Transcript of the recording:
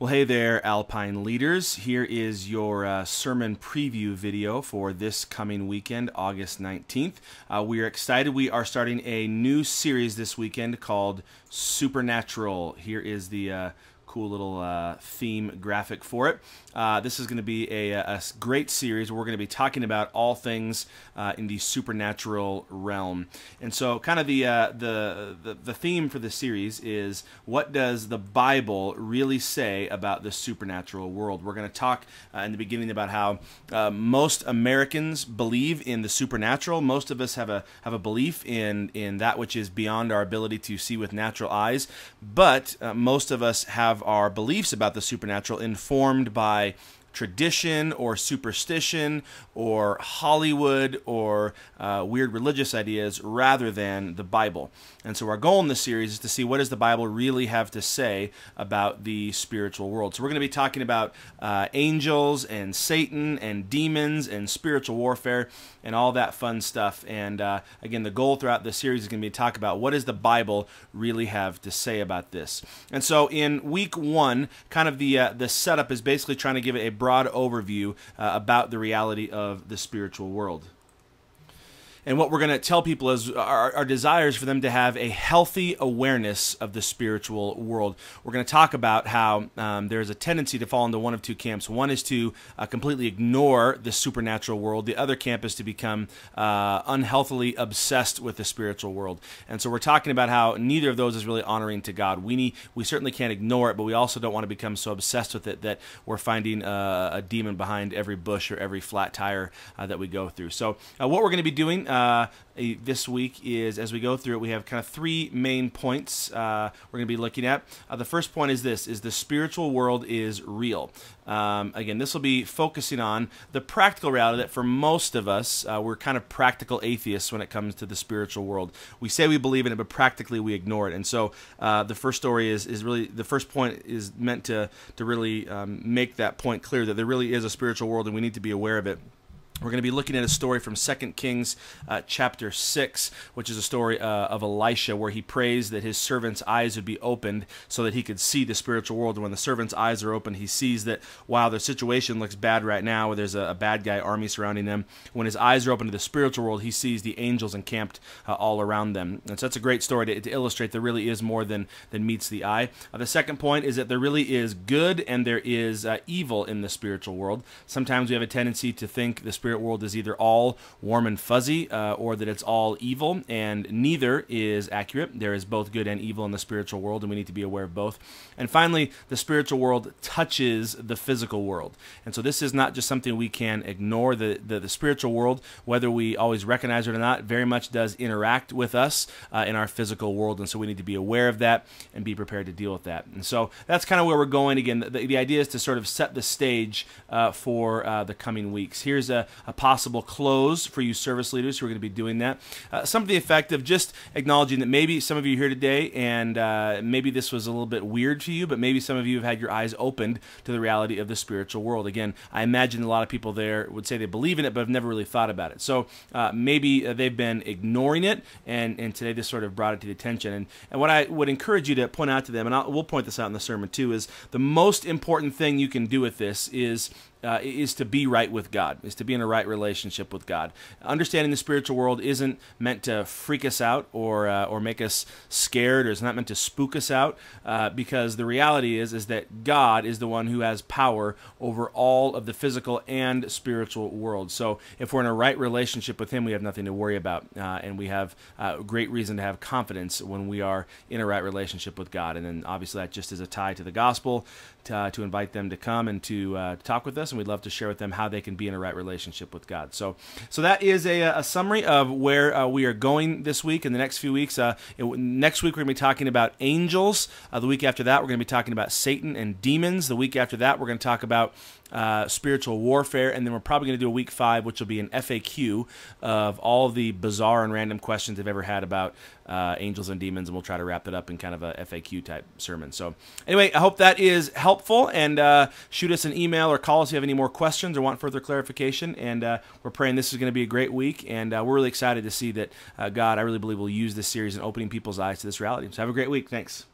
Well, hey there, Alpine leaders. Here is your sermon preview video for this coming weekend, August 19th. We are excited. We are starting a new series this weekend called Supernatural. Here is the cool little theme graphic for it. This is going to be a great series where we're going to be talking about all things in the supernatural realm. And so kind of the theme for the series is, what does the Bible really say about the supernatural world? We're going to talk in the beginning about how most Americans believe in the supernatural. Most of us have a belief in that which is beyond our ability to see with natural eyes, but most of us have our beliefs about the supernatural informed by tradition or superstition or Hollywood or weird religious ideas rather than the Bible. And so our goal in this series is to see, what does the Bible really have to say about the spiritual world. So we're going to be talking about angels and Satan and demons and spiritual warfare and all that fun stuff. And again, the goal throughout the series is going to be to talk about, what does the Bible really have to say about this. And so in week one, kind of the setup is basically trying to give it a broad overview about the reality of the spiritual world. And what we're going to tell people is our desires for them to have a healthy awareness of the spiritual world. We're going to talk about how there's a tendency to fall into one of two camps. One is to completely ignore the supernatural world. The other camp is to become unhealthily obsessed with the spiritual world. And so we're talking about how neither of those is really honoring to God. We certainly can't ignore it, but we also don't want to become so obsessed with it that we're finding a demon behind every bush or every flat tire that we go through. So what we're going to be doing this week is, as we go through it, we have kind of three main points we're going to be looking at. The first point is this, is the spiritual world is real. Again, this will be focusing on the practical reality that for most of us, we're kind of practical atheists when it comes to the spiritual world. We say we believe in it, but practically we ignore it. And so the first story is really, the first point is meant to really make that point clear, that there really is a spiritual world and we need to be aware of it. We're going to be looking at a story from 2 Kings chapter 6, which is a story of Elisha, where he prays that his servant's eyes would be opened so that he could see the spiritual world. And when the servant's eyes are opened, he sees that, wow, the situation looks bad right now, where there's a bad guy army surrounding them. When his eyes are open to the spiritual world, he sees the angels encamped all around them. And so that's a great story to illustrate there really is more than meets the eye. The second point is that there really is good and there is evil in the spiritual world. Sometimes we have a tendency to think the spiritual world is either all warm and fuzzy or that it's all evil, and neither is accurate. There is both good and evil in the spiritual world, and we need to be aware of both. And finally, the spiritual world touches the physical world. And so this is not just something we can ignore. The spiritual world, whether we always recognize it or not, very much does interact with us in our physical world, and so we need to be aware of that and be prepared to deal with that. And so that's kind of where we're going. Again, the idea is to sort of set the stage for the coming weeks. Here's a possible close for you service leaders who are going to be doing that. Some of the effect of just acknowledging that maybe some of you are here today and maybe this was a little bit weird to you, but maybe some of you have had your eyes opened to the reality of the spiritual world. Again, I imagine a lot of people there would say they believe in it, but have never really thought about it. So maybe they've been ignoring it, and today this sort of brought it to the attention. And what I would encourage you to point out to them, and we'll point this out in the sermon too, is the most important thing you can do with this is to be right with God, is to be in a right relationship with God. Understanding the spiritual world isn't meant to freak us out or make us scared, or it's not meant to spook us out, because the reality is that God is the one who has power over all of the physical and spiritual world. So if we're in a right relationship with Him, we have nothing to worry about, and we have great reason to have confidence when we are in a right relationship with God. And then obviously that just is a tie to the gospel, to invite them to come and to talk with us, and we'd love to share with them how they can be in a right relationship with God. So that is a summary of where we are going this week and the next few weeks. Next week we're going to be talking about angels. The week after that we're going to be talking about Satan and demons. The week after that we're going to talk about spiritual warfare, and then we're probably going to do a week 5, which will be an FAQ of all of the bizarre and random questions they've ever had about angels and demons, and we'll try to wrap that up in kind of a FAQ type sermon. So anyway, I hope that is helpful, and shoot us an email or call us if you have any more questions or want further clarification. And we're praying this is going to be a great week, and we're really excited to see that God, I really believe, will use this series in opening people's eyes to this reality. So have a great week. Thanks.